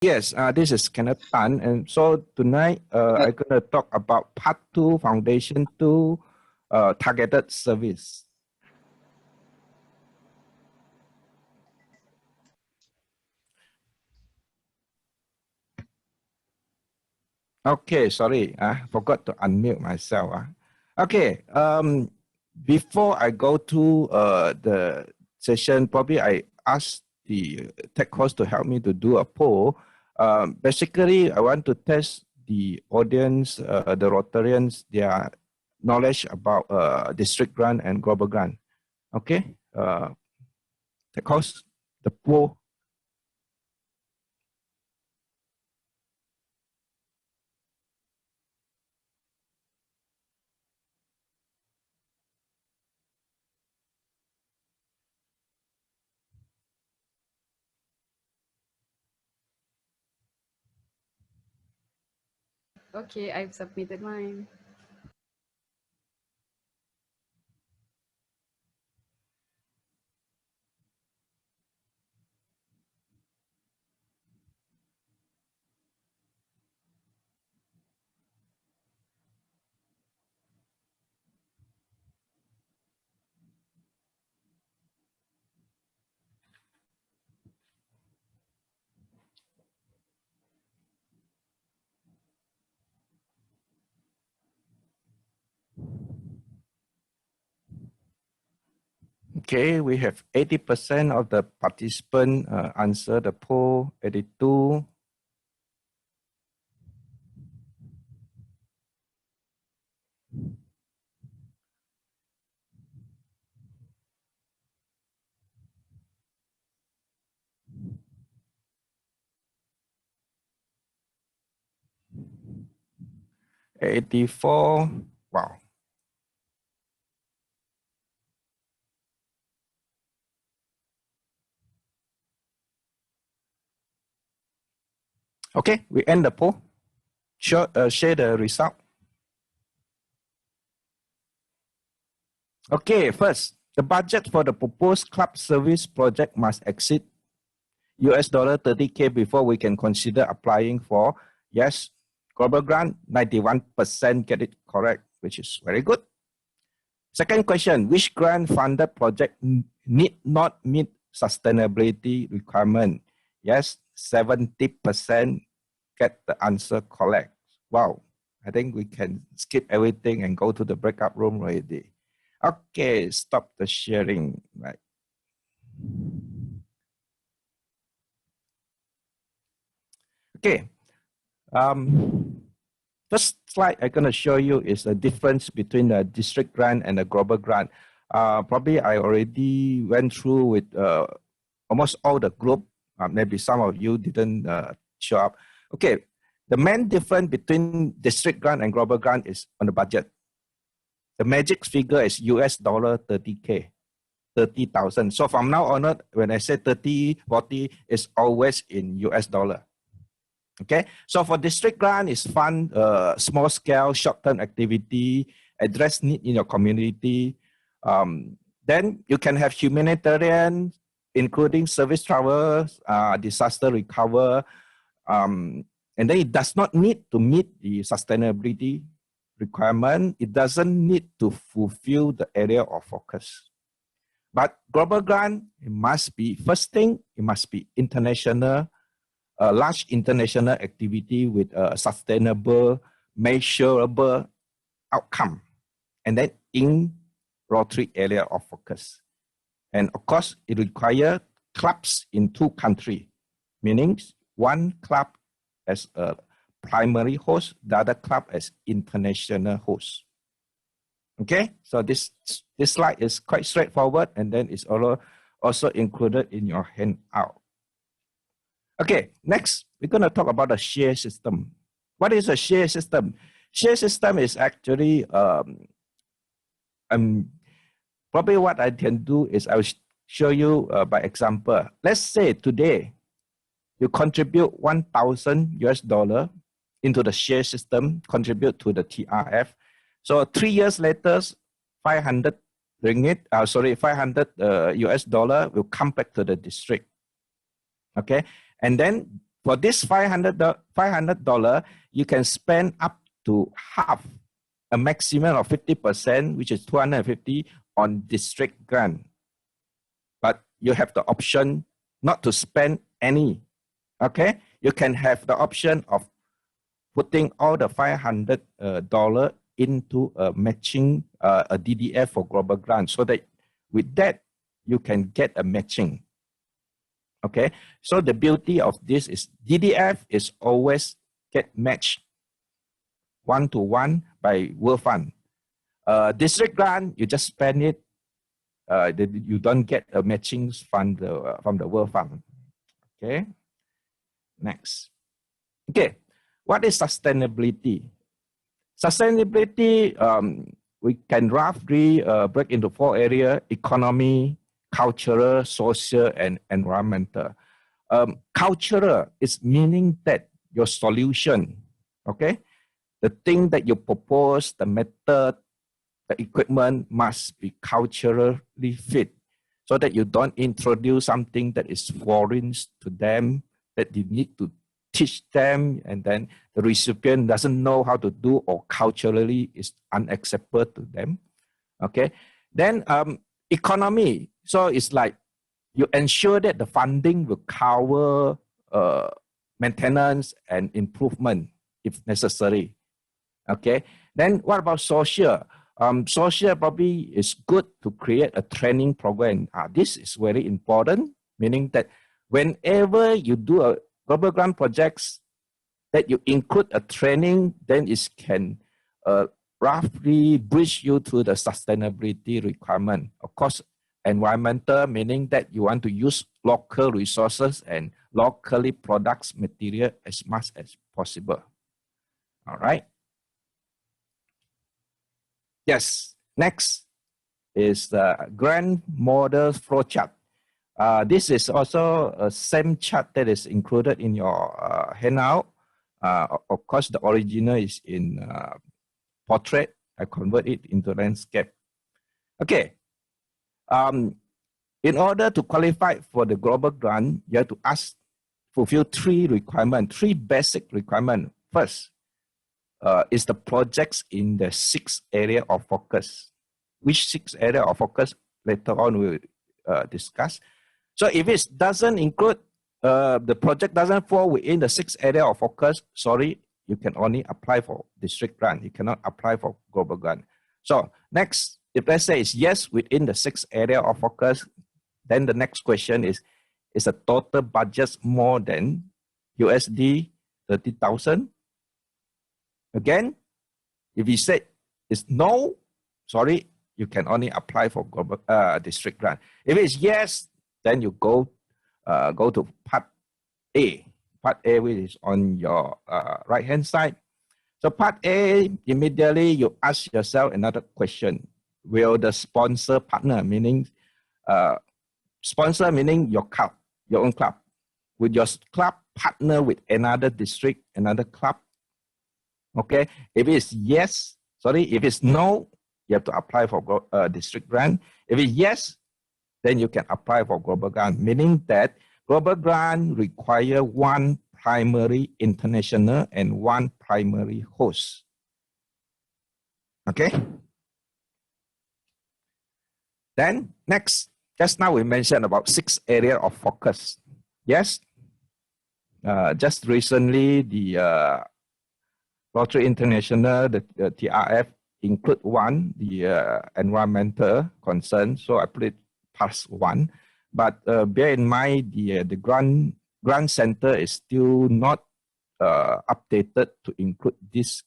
Yes, this is Kenneth Tan, and so tonight I'm going to talk about Part 2, Foundation 2, Targeted Service. Okay, sorry, I forgot to unmute myself. Okay, before I go to the session, probably I ask the tech host to help me to do a poll. Basically, I want to test the audience, the Rotarians, their knowledge about district grant and global grant. Okay, tech host, the poll. Okay, I've submitted mine. Okay, we have 80% of the participants answer the poll, 82. $84. Wow. Okay, we end the poll. Share the result. Okay, first, the budget for the proposed club service project must exceed $30K before we can consider applying for. Yes, global grant, 91% get it correct, which is very good. Second question, which grant funded project need not meet sustainability requirement? Yes, 70% get the answer correct. Wow, I think we can skip everything and go to the breakout room already. Okay, stop the sharing. Right. Okay. First slide I'm going to show you is the difference between the district grant and the global grant. Probably I already went through with almost all the group. Maybe some of you didn't show up. Okay, the main difference between district grant and global grant is on the budget. The magic figure is $30K, 30,000. So from now on, when I say 30, 40, it's always in US dollar. Okay, so for district grant, is fund small scale, short-term activity, address need in your community. Then you can have humanitarian, including service travel, disaster recover, and then it does not need to meet the sustainability requirement. It doesn't need to fulfill the area of focus. But global grant, it must be, first thing, it must be international, a large international activity with a sustainable, measurable outcome, and then in Rotary area of focus. And of course, it requires clubs in 2 countries, meaning one club as a primary host, the other club as international host. Okay, so this slide is quite straightforward, and then it's also included in your handout. Okay, next, we're going to talk about the share system. What is a share system? Share system is actually, probably what I can do is I will show you by example. Let's say today, you contribute 1,000 US dollar into the share system, contribute to the TRF. So 3 years later, 500 US dollar will come back to the district. Okay, and then For this $500, you can spend up to half, a maximum of 50%, which is 250 on district grant. But you have the option not to spend any, okay? You can have the option of putting all the $500 into a matching, a DDF for global grant, so that with that, you can get a matching. Okay, so the beauty of this is DDF is always get matched one-to-one by World Fund. District grant, you just spend it, you don't get a matching fund from the World Fund. Okay, next. Okay, what is sustainability? Sustainability, we can roughly break into 4 areas: economy, cultural, social, and environmental. Cultural is meaning that your solution, okay, the thing that you propose, the method, the equipment must be culturally fit, so that you don't introduce something that is foreign to them, that you need to teach them, and then the recipient doesn't know how to do, or culturally is unacceptable to them. Okay, then economy. So it's like you ensure that the funding will cover maintenance and improvement if necessary. Okay, then what about social? Social probably is good to create a training program. This is very important, meaning that whenever you do a global grant projects, that you include a training, then it can roughly bridge you to the sustainability requirement. Of course, environmental, meaning that you want to use local resources and locally products material as much as possible. All right. Yes, next is the grant model flowchart. This is also a same chart that is included in your handout. Of course, the original is in portrait. I convert it into landscape. Okay. In order to qualify for the global grant, you have to fulfill 3 requirements, 3 basic requirements. First, is the projects in the 6 area of focus. Which 6 area of focus later on we'll discuss. So if it doesn't include, the project doesn't fall within the 6 area of focus, sorry, you can only apply for district grant. You cannot apply for global grant. So next, if let's say it's yes within the 6 area of focus, then the next question is the total budget more than USD 30,000? Again, if you say it's no, sorry, you can only apply for global district grant. If it's yes, then you go to part A. Part A, which is on your right-hand side. So part A, immediately you ask yourself another question. Will the sponsor partner, meaning sponsor meaning your club, your own club, will your club partner with another district, another club? Okay, if it's yes, sorry, if it's no, you have to apply for district grant. If it's yes, then you can apply for global grant, meaning that global grant require 1 primary international and 1 primary host. Okay. Then next, just now we mentioned about 6 areas of focus. Yes. Just recently, the Rotary International, the TRF, include 1, the environmental concern. So I put it past 1. But bear in mind, the grant center is still not updated to include this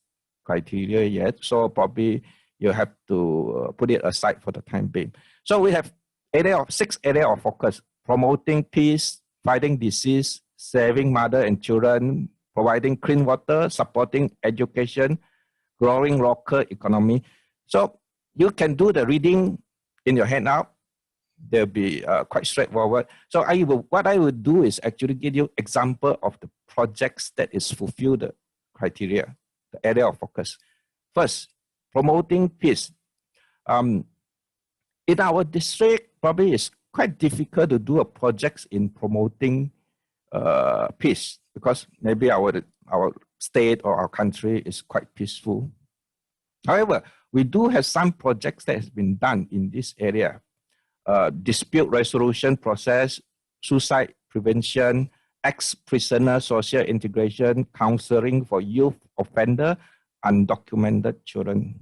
criteria yet. So probably you have to put it aside for the time being. So we have 6 areas of focus: promoting peace, fighting disease, saving mother and children, providing clean water, supporting education, growing local economy. So you can do the reading in your handout. They'll be quite straightforward. So what I will do is actually give you example of the projects that is fulfill the criteria, the area of focus. First, promoting peace. In our district, probably it's quite difficult to do a project in promoting peace, because maybe our state or our country is quite peaceful. However, we do have some projects that has been done in this area. Dispute resolution process, suicide prevention, ex-prisoner social integration, counseling for youth offender, undocumented children.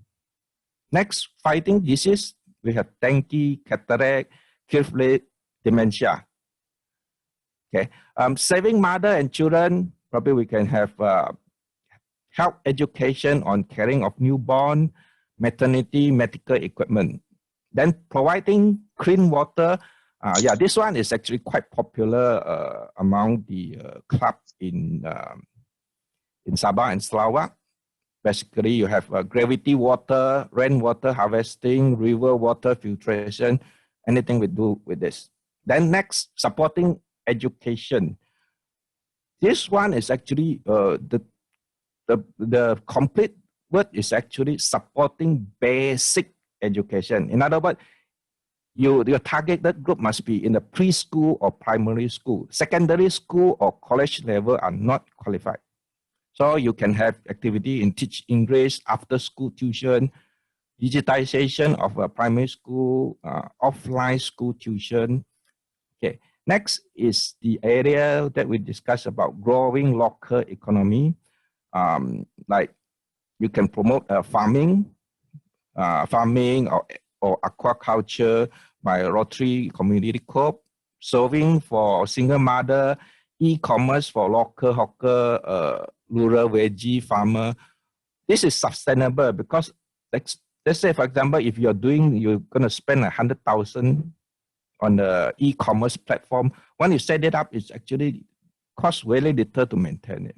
Next, fighting disease, we have dengue, cataract, kidney dementia. Okay, saving mother and children, probably we can have health education on caring of newborn, maternity, medical equipment. Then providing clean water. Yeah, this one is actually quite popular among the clubs in Sabah and Sarawak. Basically, you have gravity water, rainwater harvesting, river water filtration, anything we do with this. Then next, supporting education. This one is actually the complete word is actually supporting basic education. In other words, your targeted group must be in the preschool or primary school. Secondary school or college level are not qualified. So you can have activity in teach English, after school tuition, digitization of a primary school, offline school tuition. Okay. Next is the area that we discussed about growing local economy. Like you can promote farming or aquaculture by Rotary Community Corp, serving for single mother, e-commerce for local hawker, rural veggie farmer. This is sustainable because let's say, for example, if you're going to spend 100,000 on the e-commerce platform. When you set it up, it's actually costs very little to maintain it.